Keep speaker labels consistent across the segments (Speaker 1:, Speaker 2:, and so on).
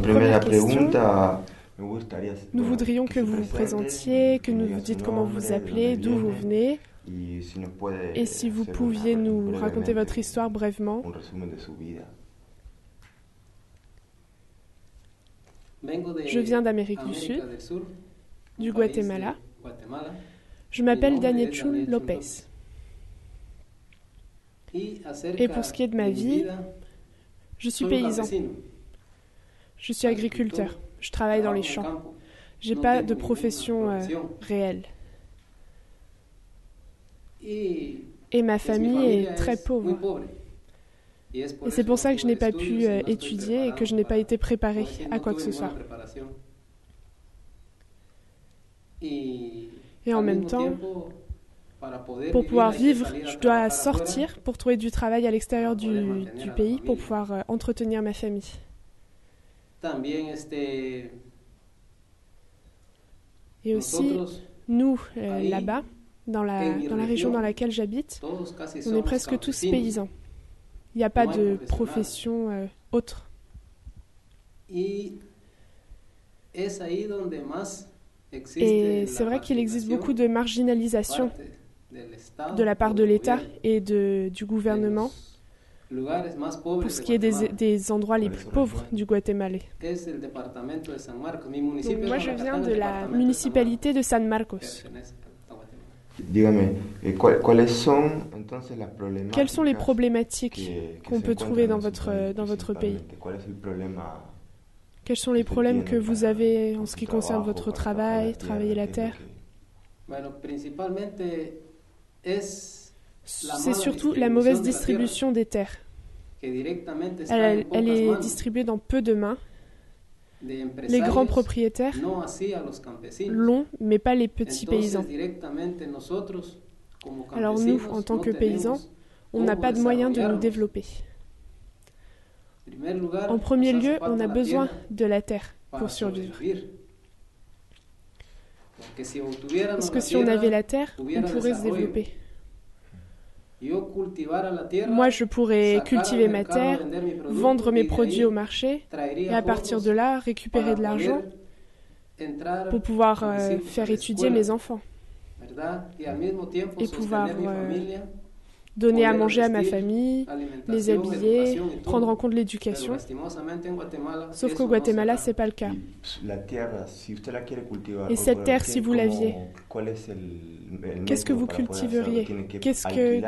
Speaker 1: première question, nous voudrions que vous vous présentiez, que nous vous dites comment vous vous appelez, d'où vous venez, et si vous pouviez nous raconter votre histoire brièvement. Je viens d'Amérique du Sud, du Guatemala. Je m'appelle Danielchun Lopez. Et pour ce qui est de ma vie, je suis paysan. Je suis agriculteur. Je travaille dans les champs. Je n'ai pas de profession réelle. Et ma famille est très pauvre. Et c'est pour ça que je n'ai pas pu étudier et que je n'ai pas été préparée à quoi que ce soit. Et en même temps, pour pouvoir vivre, je dois sortir pour trouver du travail à l'extérieur du pays pour pouvoir entretenir ma famille. Et aussi, nous, là-bas, dans la région dans laquelle j'habite, on est presque tous paysans. Il n'y a pas de profession autre. Et c'est vrai qu'il existe beaucoup de marginalisation de la part de l'État et du gouvernement pour ce qui est des endroits les plus pauvres du Guatemala. Donc moi, je viens de la municipalité de San Marcos. Quelles sont les problématiques qu'on peut trouver dans votre pays? Quels sont les problèmes que vous avez en ce qui concerne votre travail, travailler la terre? C'est surtout la mauvaise distribution des terres. Elle est distribuée dans peu de mains. Les grands propriétaires l'ont, mais pas les petits paysans. Alors nous, en tant que paysans, on n'a pas de moyens de nous développer. En premier lieu, on a besoin de la terre pour survivre. Parce que si on avait la terre, on pourrait se développer. Moi, je pourrais cultiver ma terre, vendre mes produits au marché, et à partir de là, récupérer de l'argent pour pouvoir faire étudier mes enfants et pouvoir donner à manger à ma famille, les habiller, prendre en compte l'éducation. Sauf qu'au Guatemala, ce n'est pas le cas. Et cette terre, si vous l'aviez, qu'est-ce que vous cultiveriez?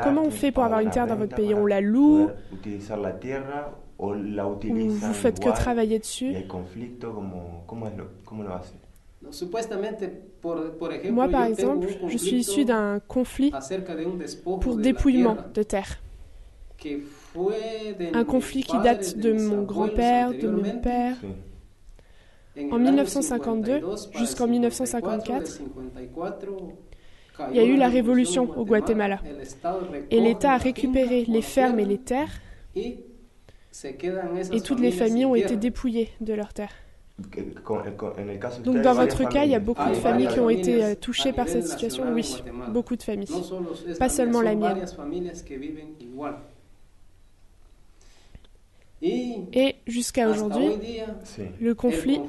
Speaker 1: Comment on fait pour avoir une terre dans votre pays? On la loue? Ou vous faites que travailler dessus? Moi, par exemple, je suis issu d'un conflit pour dépouillement de terre. Un conflit qui date de mon grand-père, de mon père. En 1952 jusqu'en 1954, il y a eu la révolution au Guatemala. Et l'État a récupéré les fermes et les terres, et toutes les familles ont été dépouillées de leurs terres. Donc dans votre cas, il y a beaucoup de familles qui ont été touchées par cette situation. Oui, beaucoup de familles. Pas seulement la mienne. Et jusqu'à aujourd'hui, le conflit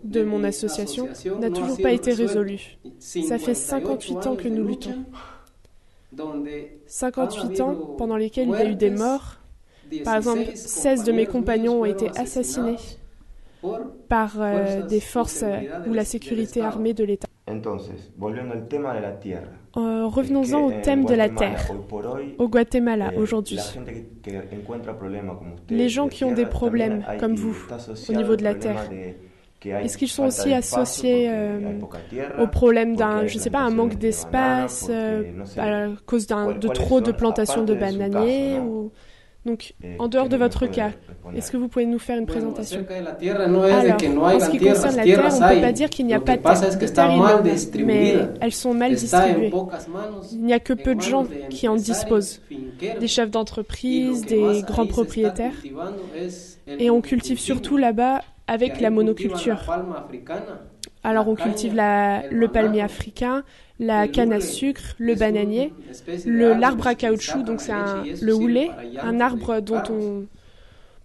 Speaker 1: de mon association n'a toujours pas été résolu. Ça fait 58 ans que nous luttons. 58 ans pendant lesquels il y a eu des morts. Par exemple, 16 de mes compagnons ont été assassinés par des forces ou la sécurité armée de l'État. Revenons-en au thème de la terre. Au Guatemala, aujourd'hui, les gens qui ont des problèmes, comme vous, au niveau de la terre, est-ce qu'ils sont aussi associés au problème d'un, je ne sais pas, un manque d'espace à cause de trop de plantations de bananiers ou... Donc, en dehors de votre cas, est-ce que vous pouvez nous faire une présentation? Alors, en ce qui concerne la terre, on ne peut pas dire qu'il n'y a pas de terre. Les terres, il y en a, mais elles sont mal distribuées. Il n'y a que peu de gens qui en disposent. Des chefs d'entreprise, des grands propriétaires. Et on cultive surtout là-bas avec la monoculture. Alors, on cultive le palmier africain, la canne à sucre, le bananier, l'arbre à caoutchouc, donc c'est le houlet, un arbre dont on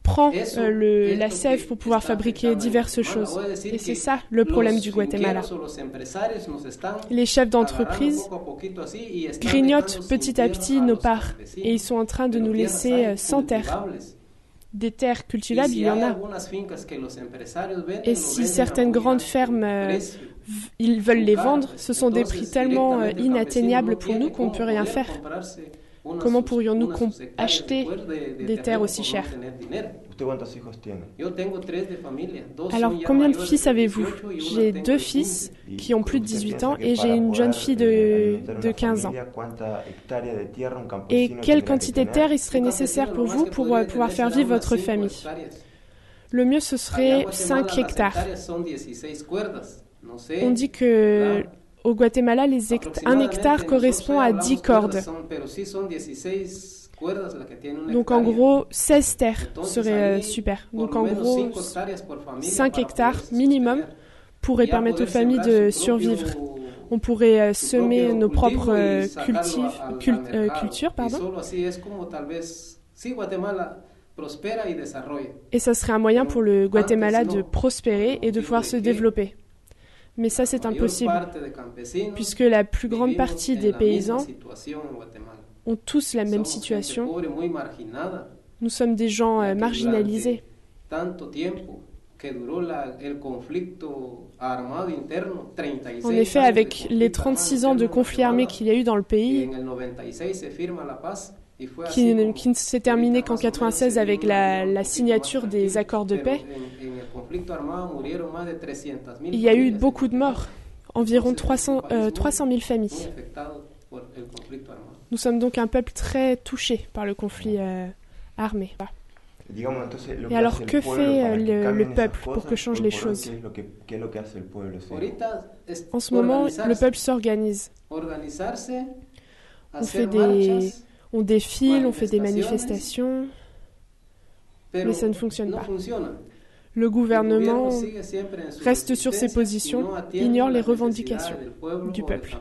Speaker 1: prend la sève pour pouvoir fabriquer diverses choses. Et c'est ça le problème du Guatemala. Les chefs d'entreprise grignotent petit à petit nos parts et ils sont en train de nous laisser sans terre. Des terres cultivables, il y en a. Et si certaines grandes fermes ils veulent les vendre, ce sont des prix tellement inatteignables pour nous qu'on ne peut rien faire. Comment pourrions-nous acheter des terres aussi chères? Alors, combien de fils avez-vous? J'ai 2 fils qui ont plus de 18 ans et j'ai une jeune fille de 15 ans. Et quelle quantité de terre il serait nécessaire pour vous pour pouvoir faire vivre votre famille? Le mieux, ce serait 5 hectares. On dit que au Guatemala, un hectare correspond à 10 cordes. Donc en gros, 16 terres serait super. Donc en gros, 5 hectares minimum pourraient permettre aux familles de survivre. On pourrait semer nos propres cultures. Et ça serait un moyen pour le Guatemala de prospérer et de pouvoir se développer. Mais ça, c'est impossible, puisque la plus grande partie des paysans ont tous la même situation. Nous sommes des gens marginalisés. En effet, avec les 36 ans de conflit armé qu'il y a eu dans le pays, qui ne s'est terminé qu'en 1996 avec la signature des accords de paix, il y a eu beaucoup de morts, environ 300 000 familles. Nous sommes donc un peuple très touché par le conflit armé. Et alors, que fait le peuple pour que changent les choses? En ce moment, le peuple s'organise. On défile, on fait des manifestations, mais ça ne fonctionne pas. Le gouvernement reste sur ses positions, ignore les revendications du peuple.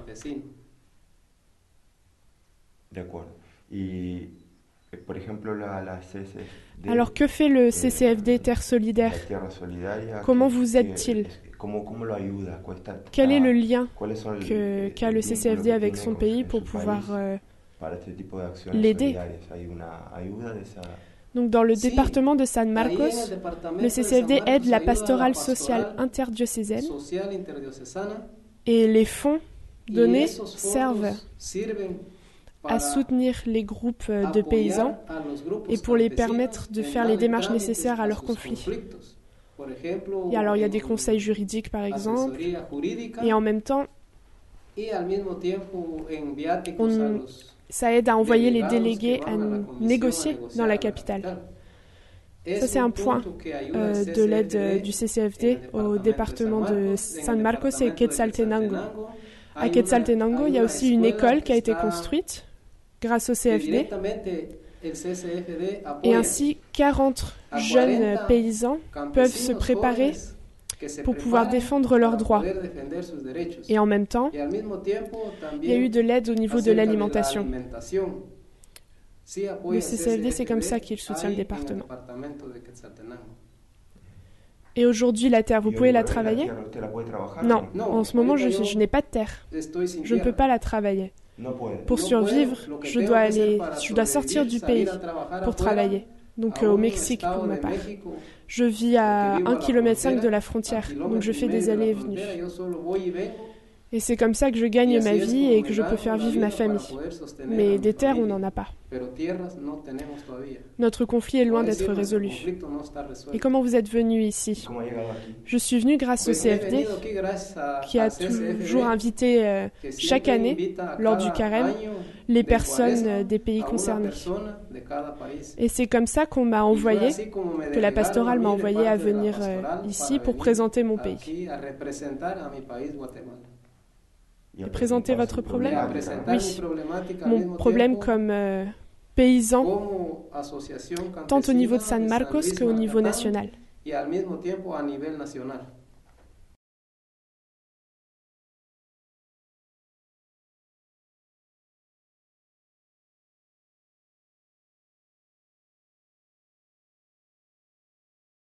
Speaker 1: Alors, que fait le CCFD Terre Solidaire? Comment vous aide-t-il? Quel est le lien qu'a le CCFD avec son pays pour pouvoir l'aider? Donc, dans le département de San Marcos, le CCFD aide la pastorale sociale interdiocésaine et les fonds donnés servent à soutenir les groupes de paysans et pour les permettre de faire les démarches nécessaires à leur conflit. Et alors, il y a des conseils juridiques, par exemple, et en même temps, ça aide à envoyer les délégués à négocier dans la capitale. Ça, c'est un point de l'aide du CCFD au département de San Marcos et Quetzaltenango. À Quetzaltenango, il y a aussi une école qui a été construite grâce au CFD. Et ainsi, 40 jeunes paysans peuvent se préparer pour pouvoir défendre leurs droits. Et en même temps, il y a eu de l'aide au niveau de l'alimentation. Le CCFD, c'est comme ça qu'il soutient le département. Et aujourd'hui, la terre, vous pouvez la travailler? Non, en ce moment, je n'ai pas de terre. Je ne peux pas la travailler. Pour survivre, je dois sortir du pays pour travailler. Donc au Mexique pour ma part. Je vis à 1,5 km de la frontière, donc je fais des allées et venues. Et c'est comme ça que je gagne ma vie et que je peux faire vivre ma famille. Mais des terres, on n'en a pas. Notre conflit est loin d'être résolu. Et comment vous êtes venu ici? Je suis venu grâce au CFD, qui a toujours invité chaque année, lors du carême, les personnes des pays concernés. Et c'est comme ça qu'on m'a envoyé, que la pastorale m'a envoyé à venir ici pour présenter mon pays. Et présenter votre problème? Oui, mon problème comme paysan, tant au niveau de San Marcos qu'au niveau national.